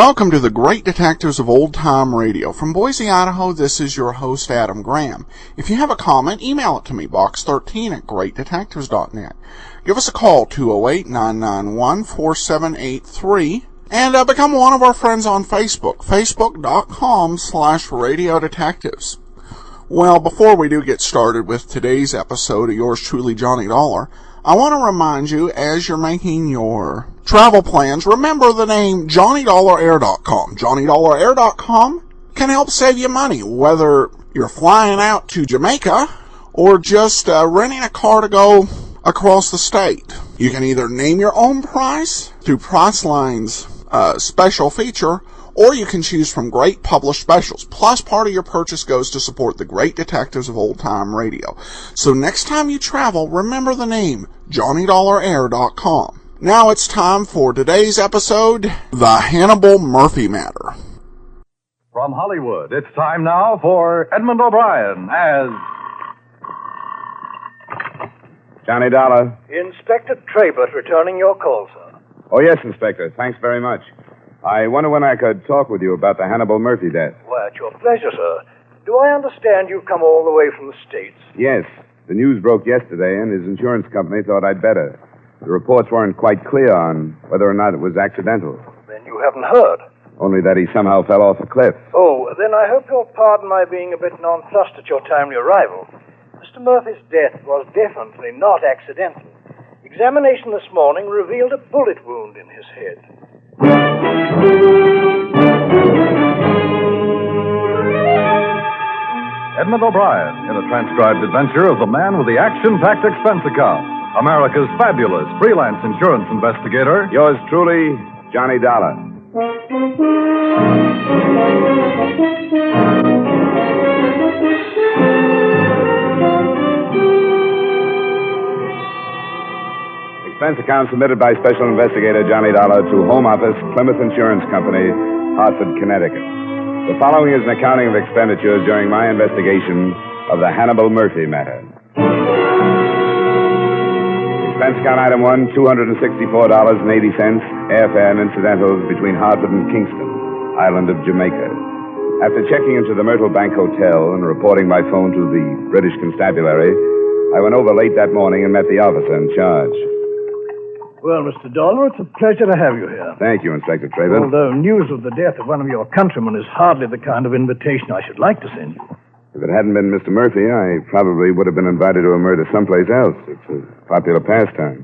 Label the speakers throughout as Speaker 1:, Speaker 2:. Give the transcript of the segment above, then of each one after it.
Speaker 1: Welcome to the Great Detectives of Old Time Radio. From Boise, Idaho, this is your host, Adam Graham. If you have a comment, email it to me, box13@greatdetectives.net. Give us a call, 208-991-4783, and become one of our friends on Facebook, facebook.com/Radio Detectives. Well, before we do get started with today's episode of yours truly, Johnny Dollar, I want to remind you, as you're making your travel plans, remember the name JohnnyDollarAir.com. JohnnyDollarAir.com can help save you money, whether you're flying out to Jamaica or just renting a car to go across the state. You can either name your own price through Priceline's special feature, or you can choose from great published specials. Plus, part of your purchase goes to support the Great Detectives of Old Time Radio. So next time you travel, remember the name, JohnnyDollarAir.com. Now it's time for today's episode, The Hannibal Murphy Matter.
Speaker 2: From Hollywood, it's time now for Edmund O'Brien as...
Speaker 3: Johnny Dollar.
Speaker 4: Inspector Trabert returning your call, sir.
Speaker 3: Oh, yes, Inspector. Thanks very much. I wonder when I could talk with you about the Hannibal Murphy death.
Speaker 4: Why, it's your pleasure, sir. Do I understand you've come all the way from the States?
Speaker 3: Yes. The news broke yesterday, and his insurance company thought I'd better. The reports weren't quite clear on whether or not it was accidental.
Speaker 4: Then you haven't heard.
Speaker 3: Only that he somehow fell off a cliff.
Speaker 4: Oh, then I hope you'll pardon my being a bit nonplussed at your timely arrival. Mr. Murphy's death was definitely not accidental. Examination this morning revealed a bullet wound in his head.
Speaker 2: Edmund O'Brien in a transcribed adventure of the man with the action-packed expense account, America's fabulous freelance insurance investigator.
Speaker 3: Yours truly, Johnny Dollar. Expense account submitted by Special Investigator Johnny Dollar to Home Office, Plymouth Insurance Company, Hartford, Connecticut. The following is an accounting of expenditures during my investigation of the Hannibal Murphy matter. Expense account item 1, $264.80, airfare and incidentals between Hartford and Kingston, island of Jamaica. After checking into the Myrtle Bank Hotel and reporting by phone to the British Constabulary, I went over late that morning and met the officer in charge.
Speaker 4: Well, Mr. Dollar, it's a pleasure to have you here.
Speaker 3: Thank you, Inspector Trabert.
Speaker 4: Although news of the death of one of your countrymen is hardly the kind of invitation I should like to send you.
Speaker 3: If it hadn't been Mr. Murphy, I probably would have been invited to a murder someplace else. It's a popular pastime.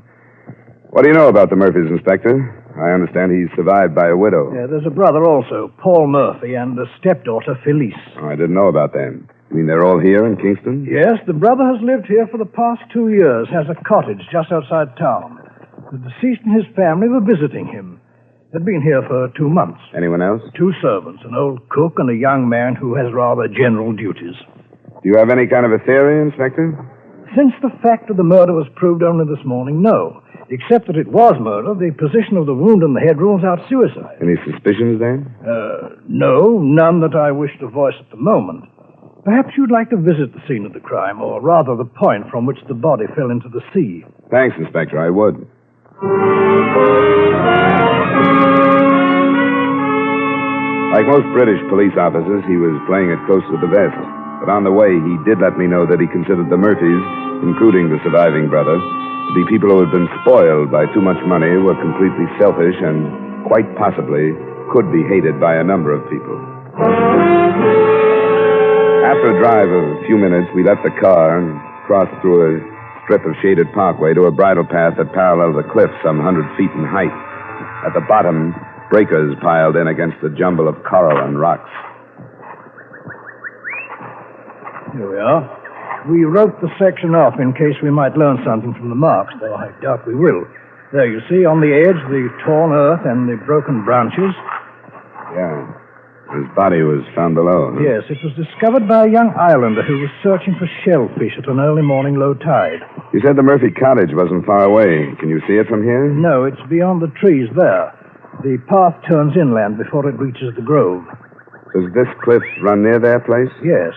Speaker 3: What do you know about the Murphys, Inspector? I understand he's survived by a widow.
Speaker 4: Yeah, there's a brother also, Paul Murphy, and a stepdaughter, Felice.
Speaker 3: Oh, I didn't know about them. You mean they're all here in Kingston?
Speaker 4: Yes, the brother has lived here for the past 2 years, has a cottage just outside town. The deceased and his family were visiting him. They'd been here for 2 months.
Speaker 3: Anyone else?
Speaker 4: 2 servants, an old cook and a young man who has rather general duties.
Speaker 3: Do you have any kind of a theory, Inspector?
Speaker 4: Since the fact of the murder was proved only this morning, no. Except that it was murder, the position of the wound in the head rules out suicide.
Speaker 3: Any suspicions, then?
Speaker 4: No, none that I wish to voice at the moment. Perhaps you'd like to visit the scene of the crime, or rather the point from which the body fell into the sea.
Speaker 3: Thanks, Inspector, I would. Like most British police officers, he was playing it close to the vest. But on the way, he did let me know that he considered the Murphys, including the surviving brother, to be people who had been spoiled by too much money, were completely selfish, and quite possibly could be hated by a number of people. After a drive of a few minutes, we left the car and crossed through a strip of shaded parkway to a bridle path that paralleled the cliff some 100 feet in height. At the bottom, breakers piled in against the jumble of coral and rocks.
Speaker 4: Here we are. We wrote the section off in case we might learn something from the marks, though I doubt we will. There, you see, on the edge, the torn earth and the broken branches.
Speaker 3: Yeah. His body was found below. Huh?
Speaker 4: Yes, it was discovered by a young islander who was searching for shellfish at an early morning low tide.
Speaker 3: You said the Murphy cottage wasn't far away. Can you see it from here?
Speaker 4: No, it's beyond the trees there. The path turns inland before it reaches the grove.
Speaker 3: Does this cliff run near their place?
Speaker 4: Yes.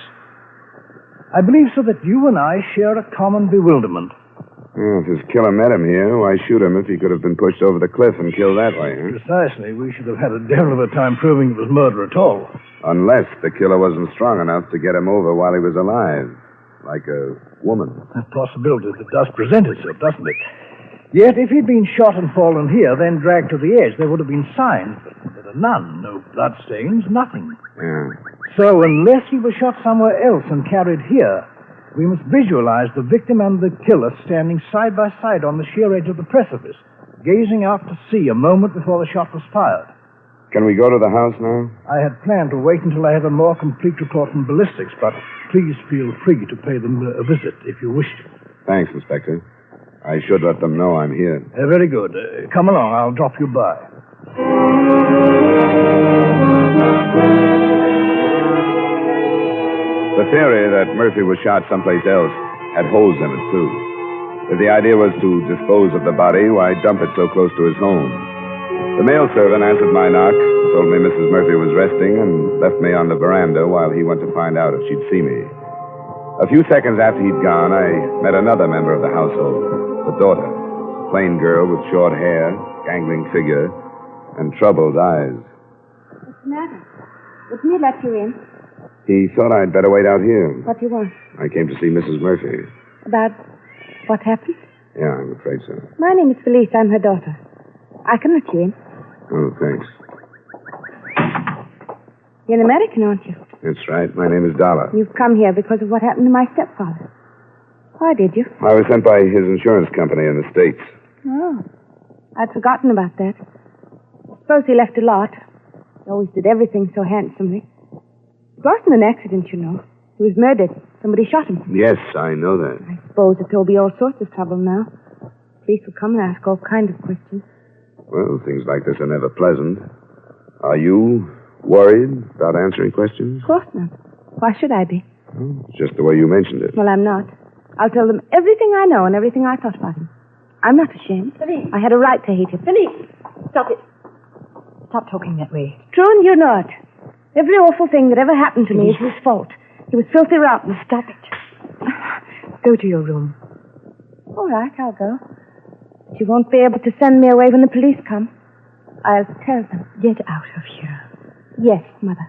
Speaker 4: I believe, sir, that you and I share a common bewilderment.
Speaker 3: Well, if his killer met him here, why shoot him if he could have been pushed over the cliff and killed that way, huh?
Speaker 4: Precisely. We should have had a devil of a time proving it was murder at all.
Speaker 3: Unless the killer wasn't strong enough to get him over while he was alive. Like a woman.
Speaker 4: That possibility that does present itself, doesn't it? Yet, if he'd been shot and fallen here, then dragged to the edge, there would have been signs, but there are none. No bloodstains, nothing.
Speaker 3: Yeah.
Speaker 4: So, unless he was shot somewhere else and carried here, we must visualize the victim and the killer standing side by side on the sheer edge of the precipice, gazing out to sea a moment before the shot was fired.
Speaker 3: Can we go to the house now?
Speaker 4: I had planned to wait until I had a more complete report from ballistics, but please feel free to pay them a visit if you wish to.
Speaker 3: Thanks, Inspector. I should let them know I'm here.
Speaker 4: Very good. Come along. I'll drop you by.
Speaker 3: The theory that Murphy was shot someplace else had holes in it, too. If the idea was to dispose of the body, why dump it so close to his home? The mail servant answered my knock, told me Mrs. Murphy was resting, and left me on the veranda while he went to find out if she'd see me. A few seconds after he'd gone, I met another member of the household, the daughter, a plain girl with short hair, gangling figure, and troubled eyes.
Speaker 5: What's the matter? Wouldn't he let you in?
Speaker 3: He thought I'd better wait out here.
Speaker 5: What do you want?
Speaker 3: I came to see Mrs. Murphy.
Speaker 5: About what happened?
Speaker 3: Yeah, I'm afraid so.
Speaker 5: My name is Felice. I'm her daughter. I can let you in.
Speaker 3: Oh, thanks.
Speaker 5: You're an American, aren't you?
Speaker 3: That's right. My name is Dollar.
Speaker 5: You've come here because of what happened to my stepfather. Why did you?
Speaker 3: I was sent by his insurance company in the States.
Speaker 5: Oh, I'd forgotten about that. I suppose he left a lot. He always did everything so handsomely. It wasn't an accident, you know. He was murdered. Somebody shot him.
Speaker 3: Yes, I know that.
Speaker 5: I suppose that there'll be all sorts of trouble now. Police will come and ask all kinds of questions.
Speaker 3: Well, things like this are never pleasant. Are you worried about answering questions?
Speaker 5: Of course not. Why should I be?
Speaker 3: Oh, it's just the way you mentioned it.
Speaker 5: Well, I'm not. I'll tell them everything I know and everything I thought about him. I'm not ashamed.
Speaker 6: Felice.
Speaker 5: I had a right to hate him.
Speaker 6: Felice, stop it. Stop talking that way.
Speaker 5: True, and you know it. Every awful thing that ever happened to me is his fault. He was filthy rotten.
Speaker 6: Stop it. Go to your room.
Speaker 5: All right, I'll go. But you won't be able to send me away when the police come. I'll tell them.
Speaker 6: Get out of here.
Speaker 5: Yes, Mother.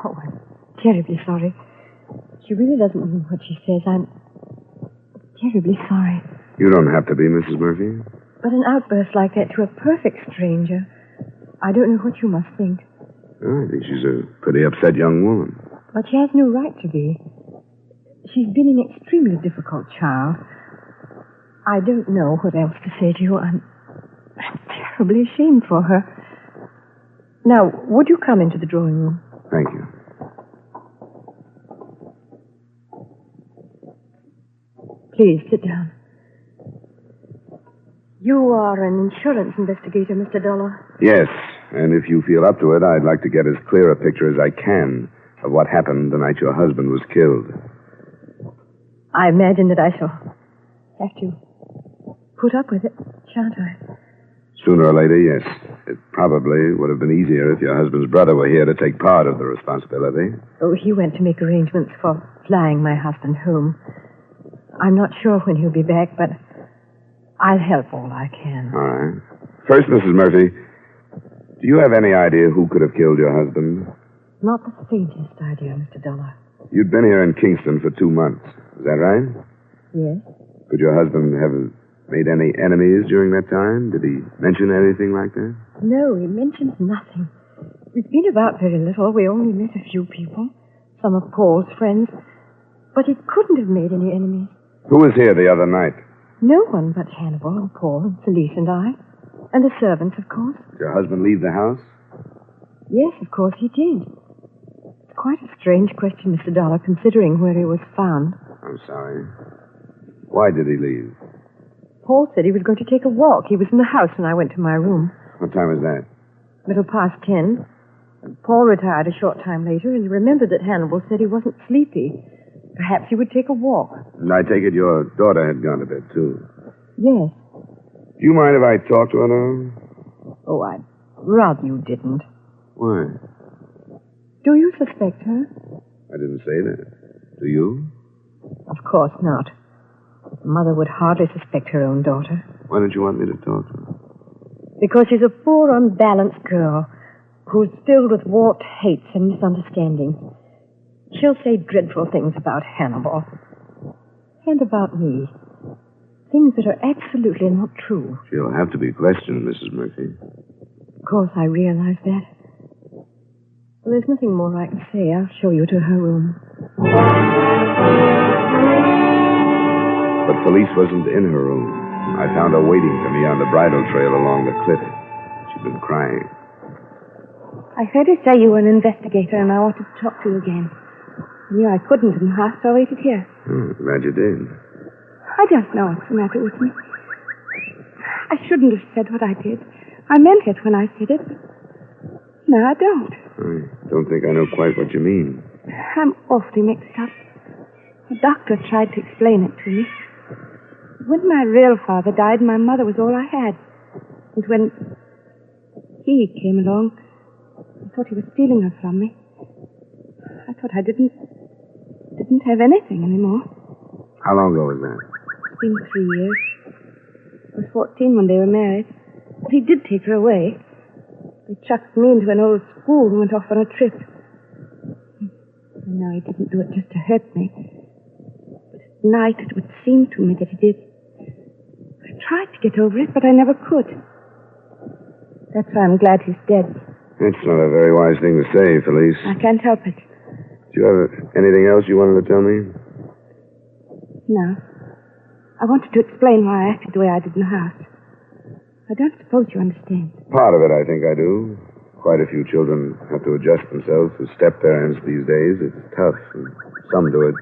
Speaker 6: Oh, I'm terribly sorry. She really doesn't mean what she says. I'm terribly sorry.
Speaker 3: You don't have to be, Mrs. Murphy.
Speaker 6: But an outburst like that to a perfect stranger, I don't know what you must think.
Speaker 3: Oh, I think she's a pretty upset young woman.
Speaker 6: But she has no right to be. She's been an extremely difficult child. I don't know what else to say to you. I'm terribly ashamed for her. Now, would you come into the drawing room?
Speaker 3: Thank you.
Speaker 6: Please, sit down. You are an insurance investigator, Mr. Dollar.
Speaker 3: Yes, and if you feel up to it, I'd like to get as clear a picture as I can of what happened the night your husband was killed.
Speaker 6: I imagine that I shall have to put up with it, shan't I?
Speaker 3: Sooner or later, yes. It probably would have been easier if your husband's brother were here to take part of the responsibility.
Speaker 6: Oh, he went to make arrangements for flying my husband home. I'm not sure when he'll be back, but I'll help all I can.
Speaker 3: All right. First, Mrs. Murphy, do you have any idea who could have killed your husband?
Speaker 6: Not the faintest idea, Mr. Dollar.
Speaker 3: You'd been here in Kingston for 2 months. Is that right?
Speaker 6: Yes.
Speaker 3: Could your husband have made any enemies during that time? Did he mention anything like that?
Speaker 6: No, he mentioned nothing. We've been about very little. We only met a few people. Some of Paul's friends. But he couldn't have made any enemies.
Speaker 3: Who was here the other night?
Speaker 6: No one but Hannibal and Paul and Felice and I. And the servants, of course.
Speaker 3: Did your husband leave the house?
Speaker 6: Yes, of course he did. It's quite a strange question, Mr. Dollar, considering where he was found.
Speaker 3: I'm sorry. Why did he leave?
Speaker 6: Paul said he was going to take a walk. He was in the house when I went to my room.
Speaker 3: What time was that?
Speaker 6: 10:15. Paul retired a short time later, and he remembered that Hannibal said he wasn't sleepy. Perhaps he would take a walk.
Speaker 3: And I take it your daughter had gone to bed, too.
Speaker 6: Yes.
Speaker 3: Do you mind if I talk to her now?
Speaker 6: Oh, I'd rather you didn't.
Speaker 3: Why?
Speaker 6: Do you suspect her?
Speaker 3: I didn't say that. Do you?
Speaker 6: Of course not. Mother would hardly suspect her own daughter.
Speaker 3: Why don't you want me to talk to her?
Speaker 6: Because she's a poor, unbalanced girl who's filled with warped hates and misunderstandings. She'll say dreadful things about Hannibal. And about me. Things that are absolutely not true.
Speaker 3: She'll have to be questioned, Mrs. Murphy.
Speaker 6: Of course, I realize that. Well, there's nothing more I can say. I'll show you to her room.
Speaker 3: But Felice wasn't in her room. I found her waiting for me on the bridle trail along the cliff. She'd been crying.
Speaker 5: I heard you say you were an investigator, and I wanted to talk to you again. I knew I couldn't in the house, so I waited here.
Speaker 3: Glad you did.
Speaker 5: I don't know what's the matter with me. I shouldn't have said what I did. I meant it when I said it. No, I don't.
Speaker 3: I don't think I know quite what you mean.
Speaker 5: I'm awfully mixed up. The doctor tried to explain it to me. When my real father died, my mother was all I had. And when he came along, I thought he was stealing her from me. I thought I didn't have anything anymore.
Speaker 3: How long ago was that?
Speaker 5: It's been 3 years. I was 14 when they were married. But he did take her away. They chucked me into an old school and went off on a trip. I know he didn't do it just to hurt me. But at night it would seem to me that he did. I tried to get over it, but I never could. That's why I'm glad he's dead.
Speaker 3: That's not a very wise thing to say, Felice.
Speaker 5: I can't help it.
Speaker 3: Do you have anything else you wanted to tell me?
Speaker 5: No. I wanted to explain why I acted the way I did in the house. I don't suppose you understand.
Speaker 3: Part of it, I think I do. Quite a few children have to adjust themselves to step-parents these days. It's tough, and some do it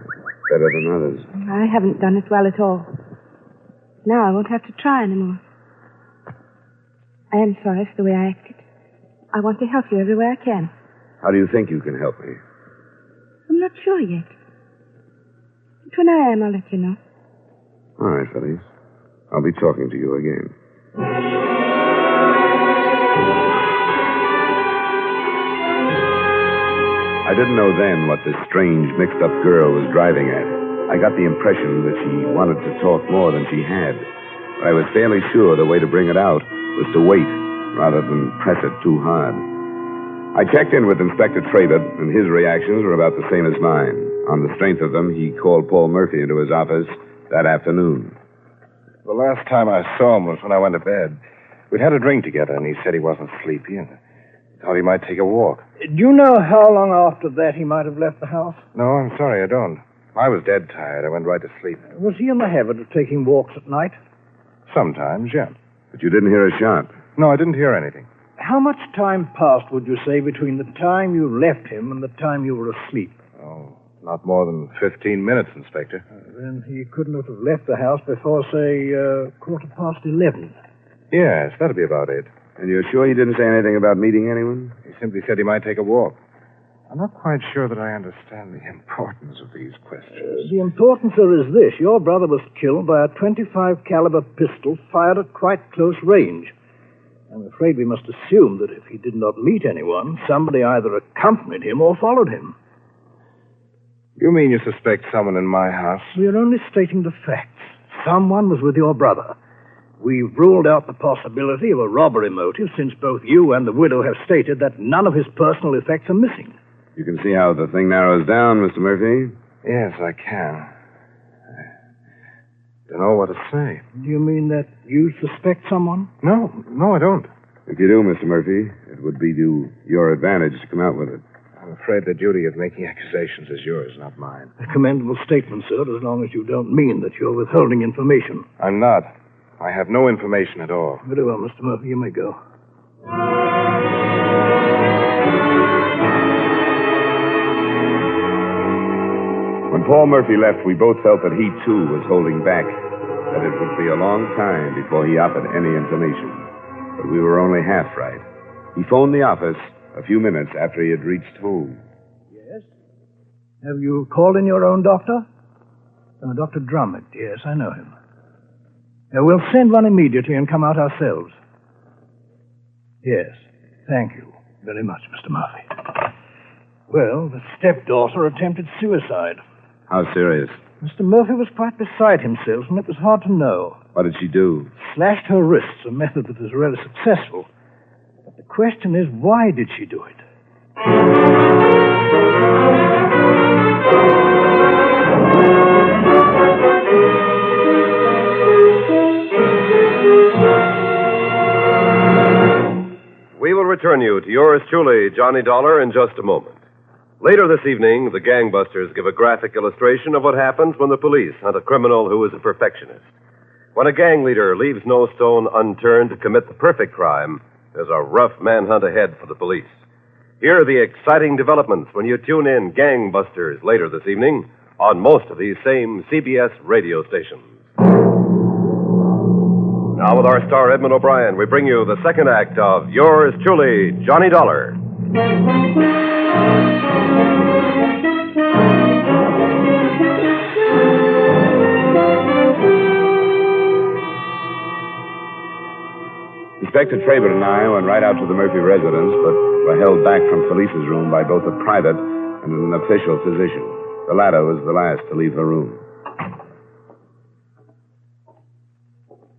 Speaker 3: better than others.
Speaker 5: I haven't done it well at all. Now I won't have to try anymore. I am sorry for the way I acted. I want to help you every way I can.
Speaker 3: How do you think you can help me?
Speaker 5: I'm not sure yet. But when I am, I'll let you know.
Speaker 3: All right, Felice. I'll be talking to you again. I didn't know then what this strange, mixed-up girl was driving at. I got the impression that she wanted to talk more than she had. But I was fairly sure the way to bring it out was to wait rather than press it too hard. I checked in with Inspector Trader, and his reactions were about the same as mine. On the strength of them, he called Paul Murphy into his office that afternoon.
Speaker 7: The last time I saw him was when I went to bed. We'd had a drink together, and he said he wasn't sleepy and thought he might take a walk.
Speaker 4: Do you know how long after that he might have left the house?
Speaker 7: No, I'm sorry, I don't. I was dead tired. I went right to sleep.
Speaker 4: Was he in the habit of taking walks at night?
Speaker 7: Sometimes, yeah.
Speaker 3: But you didn't hear a shot.
Speaker 7: No, I didn't hear anything.
Speaker 4: How much time passed, would you say, between the time you left him and the time you were asleep?
Speaker 7: Oh, not more than 15 minutes, Inspector.
Speaker 4: Then he couldn't have left the house before, say, 11:15.
Speaker 7: Yes, that'd be about it.
Speaker 3: And you're sure he didn't say anything about meeting anyone?
Speaker 7: He simply said he might take a walk. I'm not quite sure that I understand the importance of these questions.
Speaker 4: The importance, sir, is this. Your brother was killed by a .25 caliber pistol fired at quite close range. I'm afraid we must assume that if he did not meet anyone, somebody either accompanied him or followed him.
Speaker 7: You mean you suspect someone in my house?
Speaker 4: We are only stating the facts. Someone was with your brother. We've ruled out the possibility of a robbery motive since both you and the widow have stated that none of his personal effects are missing.
Speaker 3: You can see how the thing narrows down, Mr. Murphy.
Speaker 7: Yes, I can. I don't know what to say.
Speaker 4: Do you mean that you suspect someone?
Speaker 7: No, I don't.
Speaker 3: If you do, Mr. Murphy, it would be to your advantage to come out with it.
Speaker 7: I'm afraid the duty of making accusations is yours, not mine.
Speaker 4: A commendable statement, sir, as long as you don't mean that you're withholding information.
Speaker 7: I'm not. I have no information at all.
Speaker 4: Very well, Mr. Murphy, you may go.
Speaker 3: When Paul Murphy left, we both felt that he, too, was holding back, that it would be a long time before he offered any information. But we were only half right. He phoned the office a few minutes after he had reached home.
Speaker 4: Yes? Have you called in your own doctor? Dr. Drummond. Yes, I know him. We'll send one immediately and come out ourselves. Yes. Thank you very much, Mr. Murphy. Well, the stepdaughter attempted suicide.
Speaker 3: How serious?
Speaker 4: Mr. Murphy was quite beside himself, and it was hard to know.
Speaker 3: What did she do?
Speaker 4: Slashed her wrists, a method that was really successful. But the question is, why did she do it?
Speaker 8: We will return you to yours truly, Johnny Dollar, in just a moment. Later this evening, the gangbusters give a graphic illustration of what happens when the police hunt a criminal who is a perfectionist. When a gang leader leaves no stone unturned to commit the perfect crime, there's a rough manhunt ahead for the police. Hear the exciting developments when you tune in Gangbusters later this evening on most of these same CBS radio stations. Now, with our star Edmund O'Brien, we bring you the second act of Yours Truly, Johnny Dollar.
Speaker 3: Inspector Traber and I went right out to the Murphy residence, but were held back from Felice's room by both a private and an official physician. The latter was the last to leave her room.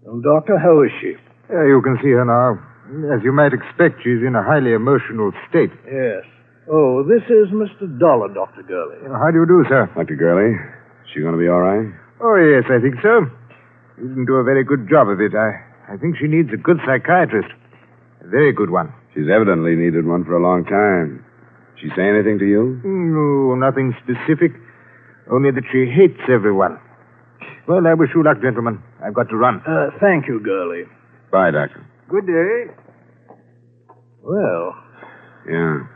Speaker 4: Well, Doctor, how is she?
Speaker 9: You can see her now. As you might expect, she's in a highly emotional state.
Speaker 4: Yes. Oh, this is Mr. Dollar, Dr. Gurley.
Speaker 9: How do you do, sir?
Speaker 3: Dr. Gurley, is she going to be all right?
Speaker 9: Oh, yes, I think so. You didn't do a very good job of it. I think she needs a good psychiatrist. A very good one.
Speaker 3: She's evidently needed one for a long time. She say anything to you?
Speaker 9: No, nothing specific. Only that she hates everyone. Well, I wish you luck, gentlemen. I've got to run.
Speaker 4: Thank you, Gurley.
Speaker 3: Bye, Doctor.
Speaker 9: Good day.
Speaker 4: Well.
Speaker 3: Yeah.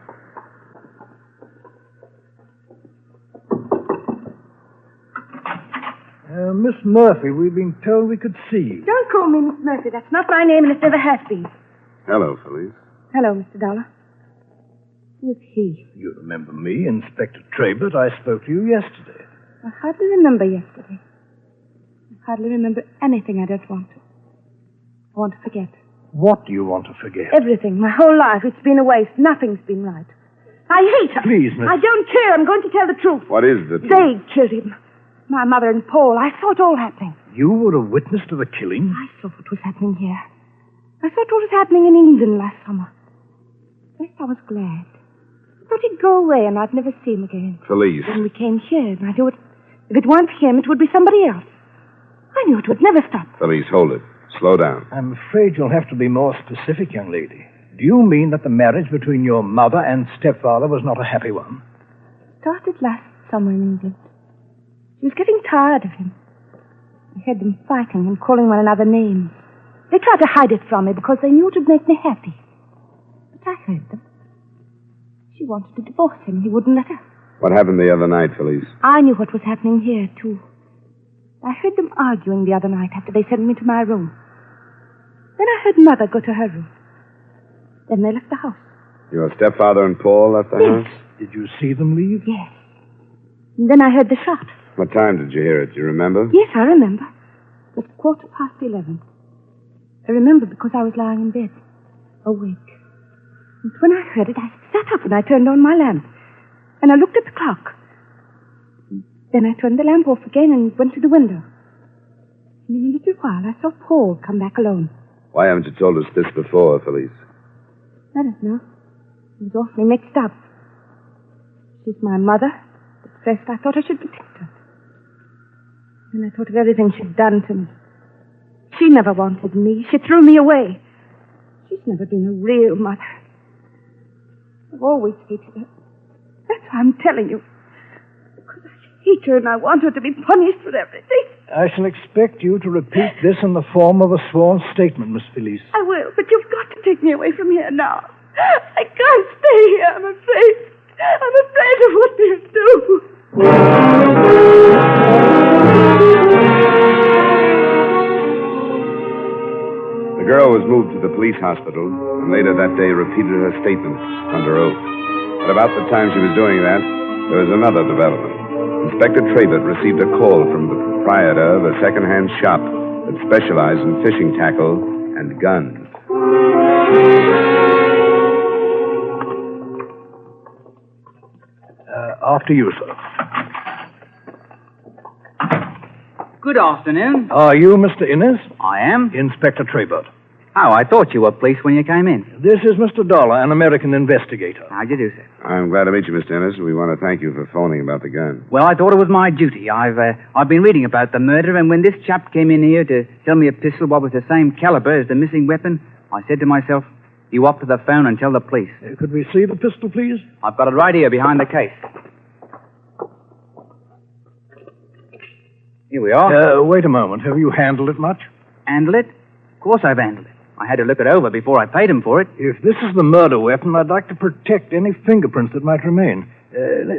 Speaker 4: Miss Murphy, we've been told we could see you.
Speaker 5: Don't call me Miss Murphy. That's not my name, and it never has been.
Speaker 3: Hello, Felice.
Speaker 5: Hello, Mr. Dollar. Who is he?
Speaker 4: You remember me, Inspector Trabert. I spoke to you yesterday.
Speaker 5: I hardly remember yesterday. I hardly remember anything I don't want to. I want to forget.
Speaker 4: What do you want to forget?
Speaker 5: Everything. My whole life. It's been a waste. Nothing's been right. I hate her.
Speaker 4: Please, Miss...
Speaker 5: I don't care. I'm going to tell the truth.
Speaker 3: What is the truth?
Speaker 5: They killed him. My mother and Paul. I saw it all happening.
Speaker 4: You were a witness to the killing?
Speaker 5: I saw what was happening here. I saw what was happening in England last summer. First, I was glad. I thought he'd go away and I'd never see him again.
Speaker 3: Felice.
Speaker 5: Then we came here, and I knew it. If it weren't him, it would be somebody else. I knew it would never stop.
Speaker 3: Felice, hold it. Slow down.
Speaker 4: I'm afraid you'll have to be more specific, young lady. Do you mean that the marriage between your mother and stepfather was not a happy one?
Speaker 5: It started last summer in England. She was getting tired of him. I heard them fighting and calling one another names. They tried to hide it from me because they knew it would make me happy. But I heard them. She wanted to divorce him, and he wouldn't let her.
Speaker 3: What happened the other night, Felice?
Speaker 5: I knew what was happening here, too. I heard them arguing the other night after they sent me to my room. Then I heard Mother go to her room. Then they left the house.
Speaker 3: Your stepfather and Paul left the house?
Speaker 4: Did you see them leave?
Speaker 5: Yes. And then I heard the shot.
Speaker 3: What time did you hear it? Do you remember?
Speaker 5: Yes, I remember. It was 11:15. I remember because I was lying in bed, awake. And when I heard it, I sat up and I turned on my lamp. And I looked at the clock. Then I turned the lamp off again and went to the window. And in a little while, I saw Paul come back alone.
Speaker 3: Why haven't you told us this before, Felice?
Speaker 5: I don't know. It was awfully mixed up. She's my mother. At first, I thought I should protect her. Then I thought of everything she'd done to me. She never wanted me. She threw me away. She's never been a real mother. I've always hated her. That's why I'm telling you. Because I hate her and I want her to be punished for everything.
Speaker 4: I shall expect you to repeat this in the form of a sworn statement, Miss Felice.
Speaker 5: I will, but you've got to take me away from here now. I can't stay here, I'm afraid. I'm afraid of what they'll do.
Speaker 3: The girl was moved to the police hospital and later that day repeated her statement under oath. At about the time she was doing that, there was another development. Inspector Trabert received a call from the proprietor of a second-hand shop that specialized in fishing tackle and guns.
Speaker 4: After you, sir.
Speaker 10: Good afternoon.
Speaker 11: Are you Mr. Innes?
Speaker 10: I am.
Speaker 11: Inspector Trebert.
Speaker 10: Oh, I thought you were police when you came in.
Speaker 11: This is Mr. Dollar, an American investigator.
Speaker 10: How'd you do, sir?
Speaker 3: I'm glad to meet you, Mr. Ennis. We want to thank you for phoning about the gun.
Speaker 10: Well, I thought it was my duty. I've been reading about the murder, and when this chap came in here to tell me a pistol what was the same caliber as the missing weapon, I said to myself, you up to the phone and tell the police.
Speaker 11: Could we see the pistol, please?
Speaker 10: I've got it right here behind the case. Here we are.
Speaker 11: Wait a moment. Have you handled it much?
Speaker 10: Handle it? Of course I've handled it. I had to look it over before I paid him for it.
Speaker 11: If this is the murder weapon, I'd like to protect any fingerprints that might remain.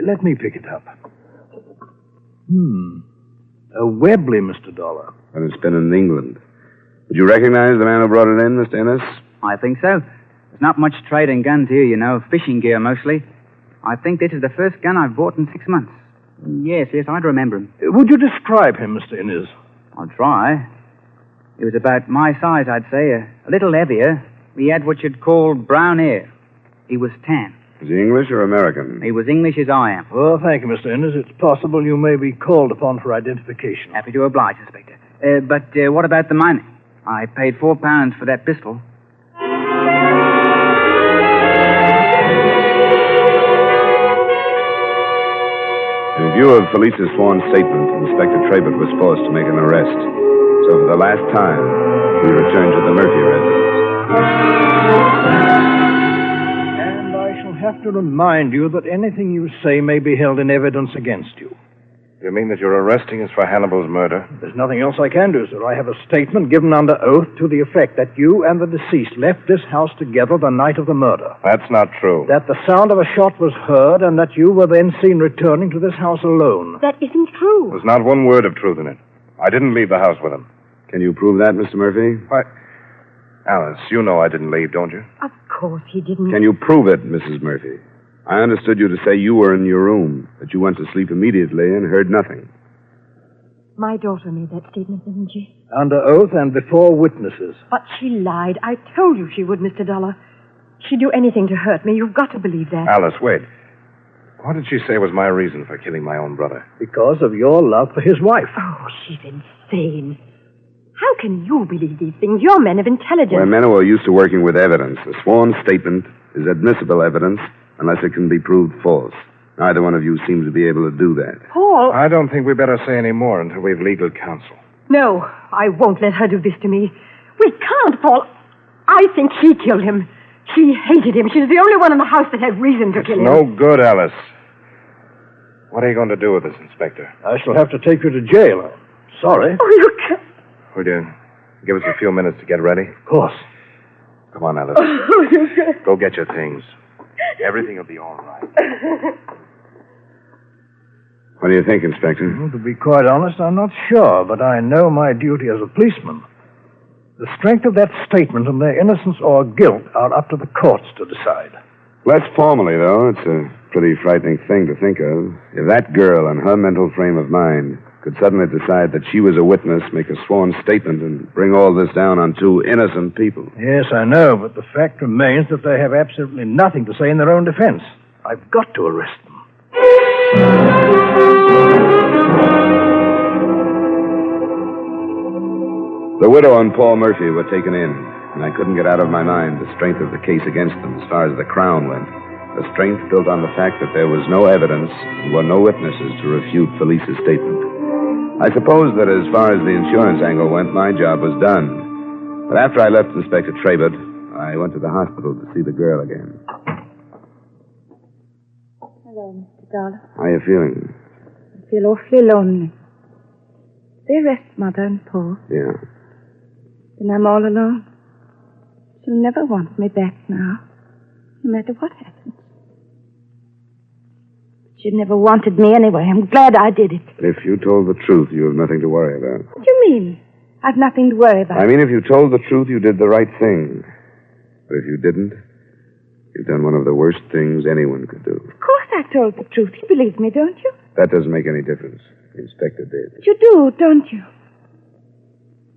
Speaker 11: Let me pick it up. A Webley, Mr. Dollar.
Speaker 3: And it's been in England. Would you recognize the man who brought it in, Mr. Ennis?
Speaker 10: I think so. There's not much trade in guns here, you know. Fishing gear, mostly. I think this is the first gun I've bought in 6 months. Yes, I'd remember him.
Speaker 11: Would you describe him, Mr. Innes?
Speaker 10: I'll try. He was about my size, I'd say. A little heavier. He had what you'd call brown hair. He was tan.
Speaker 3: Is he English or American?
Speaker 10: He was English as I am.
Speaker 11: Well, thank you, Mr. Innes. It's possible you may be called upon for identification.
Speaker 10: Happy to oblige, Inspector. But what about the money? I paid £4 for that pistol.
Speaker 3: In view of Felice's sworn statement, Inspector Trebert was forced to make an arrest. So for the last time, we returned to the Murphy residence.
Speaker 11: And I shall have to remind you that anything you say may be held in evidence against you.
Speaker 7: You mean that you're arresting us for Hannibal's murder?
Speaker 11: There's nothing else I can do, sir. I have a statement given under oath to the effect that you and the deceased left this house together the night of the murder.
Speaker 7: That's not true.
Speaker 11: That the sound of a shot was heard and that you were then seen returning to this house alone.
Speaker 5: That isn't true.
Speaker 7: There's not one word of truth in it. I didn't leave the house with him.
Speaker 3: Can you prove that, Mr. Murphy?
Speaker 7: Why, Alice, you know I didn't leave, don't you?
Speaker 6: Of course he didn't.
Speaker 3: Can you prove it, Mrs. Murphy? I understood you to say you were in your room, that you went to sleep immediately and heard nothing.
Speaker 6: My daughter made that statement, didn't she?
Speaker 11: Under oath and before witnesses.
Speaker 6: But she lied. I told you she would, Mr. Dollar. She'd do anything to hurt me. You've got to believe that.
Speaker 7: Alice, wait. What did she say was my reason for killing my own brother?
Speaker 11: Because of your love for his wife.
Speaker 6: Oh, she's insane. How can you believe these things? You're men of intelligence.
Speaker 3: We're men who are used to working with evidence. A sworn statement is admissible evidence unless it can be proved false. Neither one of you seems to be able to do that.
Speaker 6: Paul!
Speaker 7: I don't think we better say any more until we've legal counsel.
Speaker 6: No, I won't let her do this to me. We can't, Paul. I think she killed him. She hated him. She's the only one in the house that had reason to kill him.
Speaker 7: No good, Alice. What are you going to do with this, Inspector?
Speaker 11: I shall have to take you to jail. Sorry.
Speaker 6: Oh, you can't.
Speaker 7: Would you give us a few minutes to get ready?
Speaker 11: Of course.
Speaker 7: Come on, Alice.
Speaker 6: Oh, you can't.
Speaker 7: Go get your things. Everything will be all right.
Speaker 3: What do you think, Inspector?
Speaker 11: Well, to be quite honest, I'm not sure, but I know my duty as a policeman. The strength of that statement and their innocence or guilt are up to the courts to decide.
Speaker 3: Less formally, though, it's a pretty frightening thing to think of. If that girl, in her mental frame of mind, could suddenly decide that she was a witness, make a sworn statement, and bring all this down on two innocent people.
Speaker 11: Yes, I know, but the fact remains that they have absolutely nothing to say in their own defense. I've got to arrest them.
Speaker 3: The widow and Paul Murphy were taken in, and I couldn't get out of my mind the strength of the case against them as far as the Crown went. The strength built on the fact that there was no evidence and were no witnesses to refute Felice's statement. I suppose that as far as the insurance angle went, my job was done. But after I left Inspector Trebert, I went to the hospital to see the girl again.
Speaker 5: Hello, Mr. Dollar.
Speaker 3: How are you feeling?
Speaker 5: I feel awfully lonely. They rest Mother and Paul.
Speaker 3: Yeah.
Speaker 5: Then I'm all alone. She'll never want me back now, no matter what happens. She never wanted me anyway. I'm glad I did it.
Speaker 3: If you told the truth, you have nothing to worry about.
Speaker 5: What do you mean? I've nothing to worry about.
Speaker 3: I mean, if you told the truth, you did the right thing. But if you didn't, you've done one of the worst things anyone could do.
Speaker 5: Of course I told the truth. You believe me, don't you?
Speaker 3: That doesn't make any difference. The inspector did.
Speaker 5: But you do, don't you?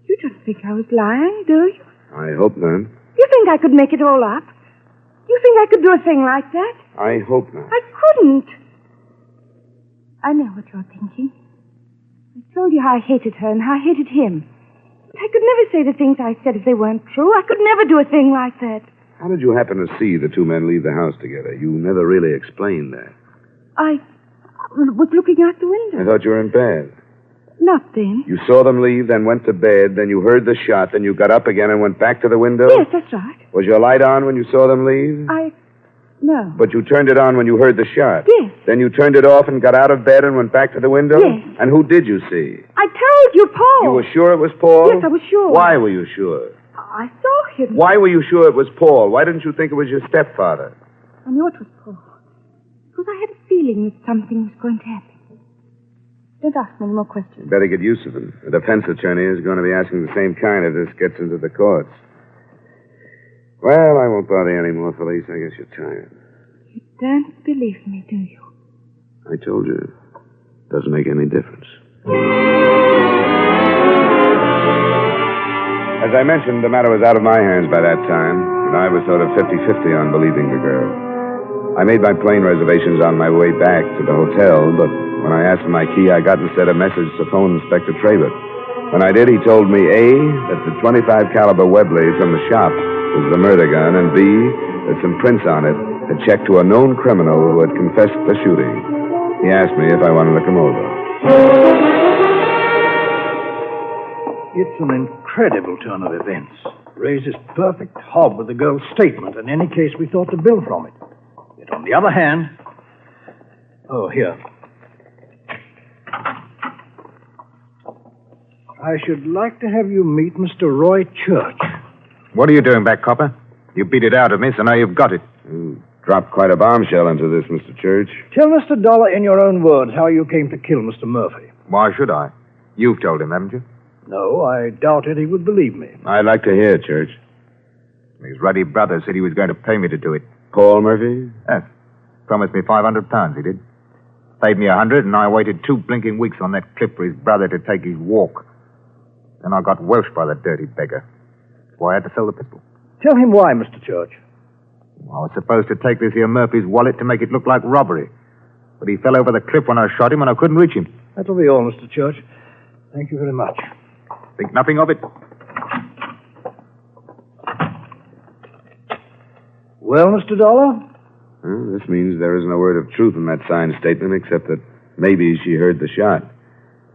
Speaker 5: You don't think I was lying, do you?
Speaker 3: I hope not.
Speaker 5: You think I could make it all up? You think I could do a thing like that?
Speaker 3: I hope not.
Speaker 5: I couldn't. I know what you're thinking. I told you how I hated her and how I hated him. But I could never say the things I said if they weren't true. I could never do a thing like that.
Speaker 3: How did you happen to see the two men leave the house together? You never really explained that.
Speaker 5: I was looking out the window.
Speaker 3: I thought you were in bed.
Speaker 5: Not then.
Speaker 3: You saw them leave, then went to bed, then you heard the shot, then you got up again and went back to the window?
Speaker 5: Yes, that's right.
Speaker 3: Was your light on when you saw them leave?
Speaker 5: No.
Speaker 3: But you turned it on when you heard the shot?
Speaker 5: Yes.
Speaker 3: Then you turned it off and got out of bed and went back to the window?
Speaker 5: Yes.
Speaker 3: And who did you see?
Speaker 5: I told you, Paul.
Speaker 3: You were sure it was Paul?
Speaker 5: Yes, I was sure.
Speaker 3: Why were you sure?
Speaker 5: I saw him.
Speaker 3: Why were you sure it was Paul? Why didn't you think it was your stepfather?
Speaker 5: I knew it was Paul. Because I had a feeling that something was going to happen. Don't ask me any more questions.
Speaker 3: You better get used to them. The defense attorney is going to be asking the same kind if this gets into the courts. Well, I won't bother you anymore, Felice. I guess you're tired.
Speaker 5: You don't believe me, do you?
Speaker 3: I told you. Doesn't make any difference. As I mentioned, the matter was out of my hands by that time, and I was sort of 50-50 on believing the girl. I made my plane reservations on my way back to the hotel, but when I asked for my key, I got instead a message to phone Inspector Traybert. When I did, he told me, A, that the .25 caliber Webley from the shop was the murder gun, and B, that some prints on it had checked to a known criminal who had confessed the shooting. He asked me if I wanted to come over.
Speaker 11: It's an incredible turn of events. Raises perfect hob with the girl's statement. In any case, we thought to build from it. Yet on the other hand... Oh, here. I should like to have you meet Mr. Roy Church.
Speaker 9: What are you doing back, Copper? You beat it out of me, so now you've got it.
Speaker 3: You dropped quite a bombshell into this, Mr. Church.
Speaker 11: Tell Mr. Dollar in your own words how you came to kill Mr. Murphy.
Speaker 9: Why should I? You've told him, haven't you?
Speaker 11: No, I doubted he would believe me.
Speaker 3: I'd like to hear, Church.
Speaker 9: His ruddy brother said he was going to pay me to do it.
Speaker 3: Paul Murphy?
Speaker 9: Yes. Promised me £500, he did. Paid me 100, and I waited 2 blinking weeks on that clip for his brother to take his walk. Then I got welched by the dirty beggar. That's why I had to sell the pistol.
Speaker 11: Tell him why, Mr. Church.
Speaker 9: I was supposed to take this here Murphy's wallet to make it look like robbery. But he fell over the cliff when I shot him, and I couldn't reach him.
Speaker 11: That'll be all, Mr. Church. Thank you very much.
Speaker 9: Think nothing of it.
Speaker 11: Well, Mr. Dollar?
Speaker 3: Well, this means there isn't a word of truth in that signed statement, except that maybe she heard the shot.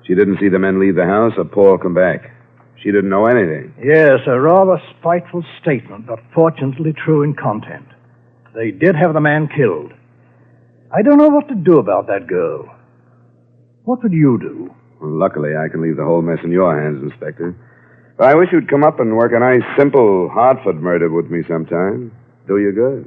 Speaker 3: She didn't see the men leave the house or Paul come back. She didn't know anything.
Speaker 11: Yes, a rather spiteful statement, but fortunately true in content. They did have the man killed. I don't know what to do about that girl. What would you do?
Speaker 3: Well, luckily, I can leave the whole mess in your hands, Inspector. But I wish you'd come up and work a nice, simple Hartford murder with me sometime. Do you good.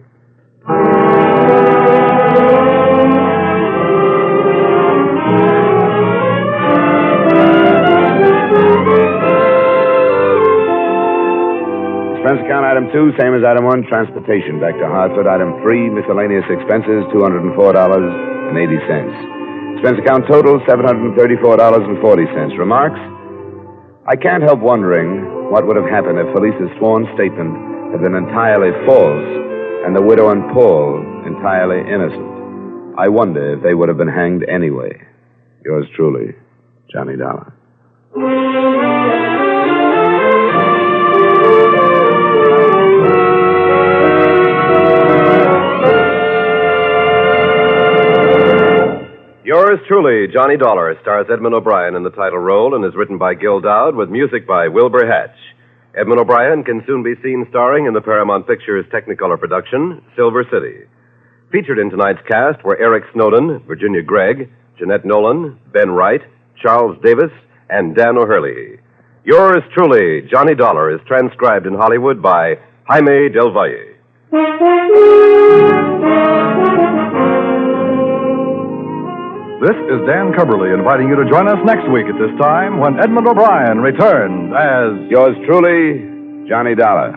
Speaker 3: Expense account item 2, same as item 1, transportation back to Hartford. Item 3, miscellaneous expenses, $204.80. Expense account total, $734.40. Remarks? I can't help wondering what would have happened if Felice's sworn statement had been entirely false and the widow and Paul entirely innocent. I wonder if they would have been hanged anyway. Yours truly, Johnny Dollar.
Speaker 8: Yours truly, Johnny Dollar, stars Edmund O'Brien in the title role and is written by Gil Dowd with music by Wilbur Hatch. Edmund O'Brien can soon be seen starring in the Paramount Pictures Technicolor production, Silver City. Featured in tonight's cast were Eric Snowden, Virginia Gregg, Jeanette Nolan, Ben Wright, Charles Davis, and Dan O'Hurley. Yours truly, Johnny Dollar, is transcribed in Hollywood by Jaime Del Valle.
Speaker 2: This is Dan Cubberly inviting you to join us next week at this time when Edmund O'Brien returns as...
Speaker 3: Yours truly, Johnny Dollar.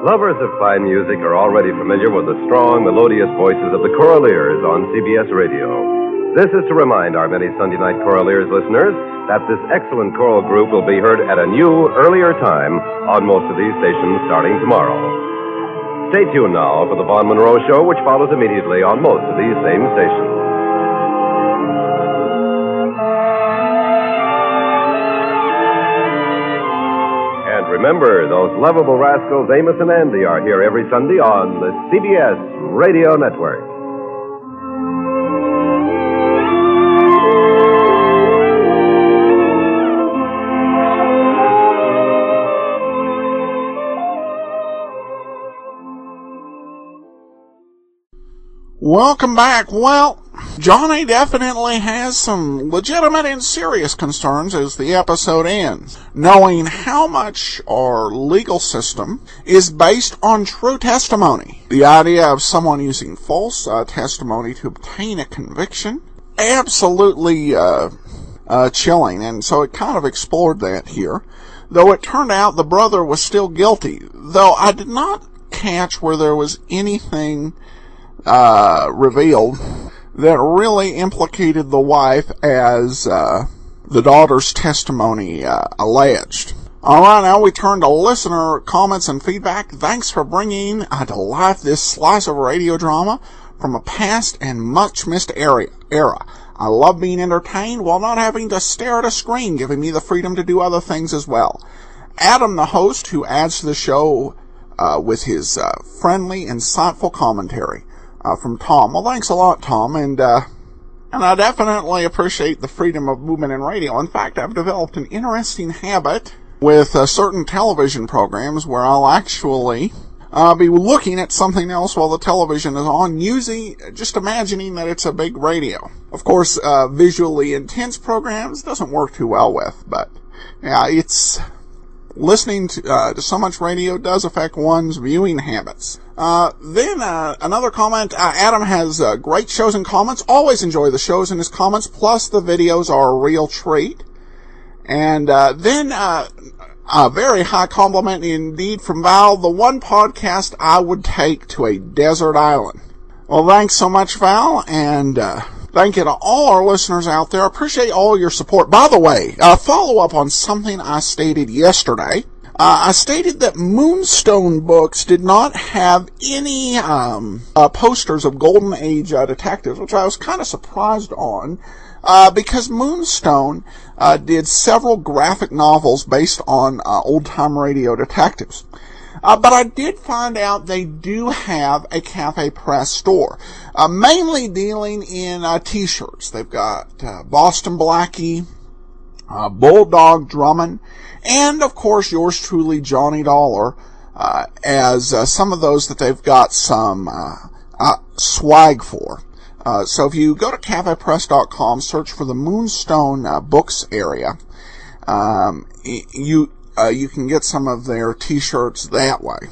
Speaker 8: Lovers of fine music are already familiar with the strong, melodious voices of the Choraleers on CBS Radio. This is to remind our many Sunday night Choraleers listeners that this excellent choral group will be heard at a new, earlier time on most of these stations starting tomorrow. Stay tuned now for the Vaughn Monroe Show, which follows immediately on most of these same stations. And remember, those lovable rascals Amos and Andy are here every Sunday on the CBS Radio Network.
Speaker 1: Welcome back. Well, Johnny definitely has some legitimate and serious concerns as the episode ends, knowing how much our legal system is based on true testimony. The idea of someone using false testimony to obtain a conviction, absolutely chilling, and so it kind of explored that here, though it turned out the brother was still guilty, though I did not catch where there was anything revealed that really implicated the wife as the daughter's testimony alleged. Alright, now we turn to listener comments and feedback. Thanks for bringing to life this slice of radio drama from a past and much missed era. I love being entertained while not having to stare at a screen, giving me the freedom to do other things as well. Adam, the host, who adds to the show with his friendly, insightful commentary. From Tom. Well, thanks a lot, Tom, and I definitely appreciate the freedom of movement in radio. In fact, I've developed an interesting habit with certain television programs where I'll actually be looking at something else while the television is on, just imagining that it's a big radio. Of course, visually intense programs doesn't work too well with, but yeah, listening to so much radio does affect one's viewing habits. Then another comment, Adam has great shows and comments. Always enjoy the shows and his comments, plus the videos are a real treat. And then a very high compliment indeed from Val, the one podcast I would take to a desert island. Well, thanks so much, Val, and thank you to all our listeners out there. I appreciate all your support. By the way, follow up on something I stated yesterday. I stated that Moonstone Books did not have any posters of Golden Age detectives, which I was kind of surprised on, because Moonstone did several graphic novels based on old-time radio detectives. But I did find out they do have a Cafe Press store, mainly dealing in T-shirts. They've got Boston Blackie, Bulldog Drummond, and, of course, yours truly, Johnny Dollar, as some of those that they've got some swag for. So if you go to cafepress.com, search for the Moonstone Books area, you can get some of their T-shirts that way,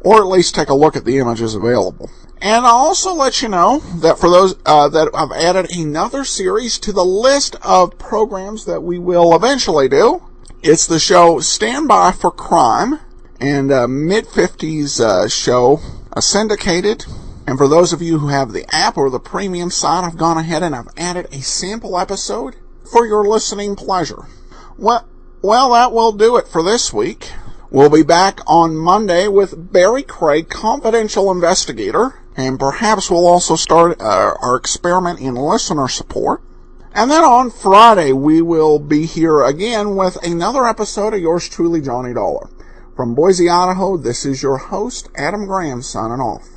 Speaker 1: or at least take a look at the images available. And I'll also let you know that for those that I've added another series to the list of programs that we will eventually do. It's the show Stand By for Crime, and a mid-50s show, syndicated. And for those of you who have the app or the premium side, I've gone ahead and I've added a sample episode for your listening pleasure. Well, that will do it for this week. We'll be back on Monday with Barry Craig, confidential investigator, and perhaps we'll also start our experiment in listener support. And then on Friday, we will be here again with another episode of yours truly, Johnny Dollar. From Boise, Idaho, this is your host, Adam Graham, signing off.